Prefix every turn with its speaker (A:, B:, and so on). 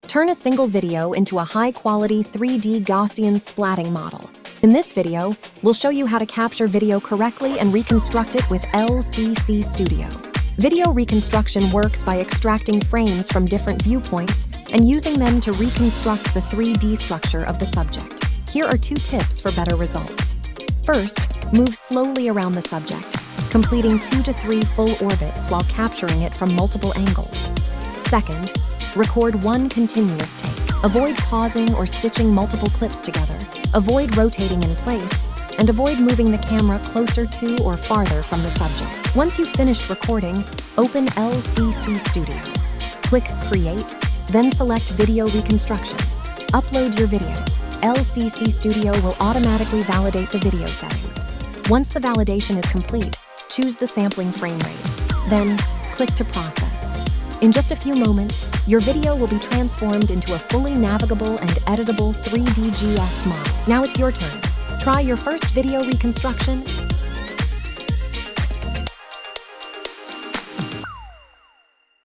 A: Turn a single video into a high-quality 3D Gaussian splatting model. In this video, we'll show you how to capture video correctly and reconstruct it with LCC Studio. Video reconstruction works by extracting frames from different viewpoints and using them to reconstruct the 3D structure of the subject. Here are 2 tips for better results. First, move slowly around the subject, completing 2 to 3 full orbits while capturing it from multiple angles. Second, record one continuous take. Avoid pausing or stitching multiple clips together. Avoid rotating in place, and avoid moving the camera closer to or farther from the subject. Once you've finished recording, open LCC Studio. Click Create, then select Video Reconstruction. Upload your video. LCC Studio will automatically validate the video settings. Once the validation is complete, choose the sampling frame rate. Then, click to process. In just a few moments, your video will be transformed into a fully navigable and editable 3D GS model. Now it's your turn. Try your first video reconstruction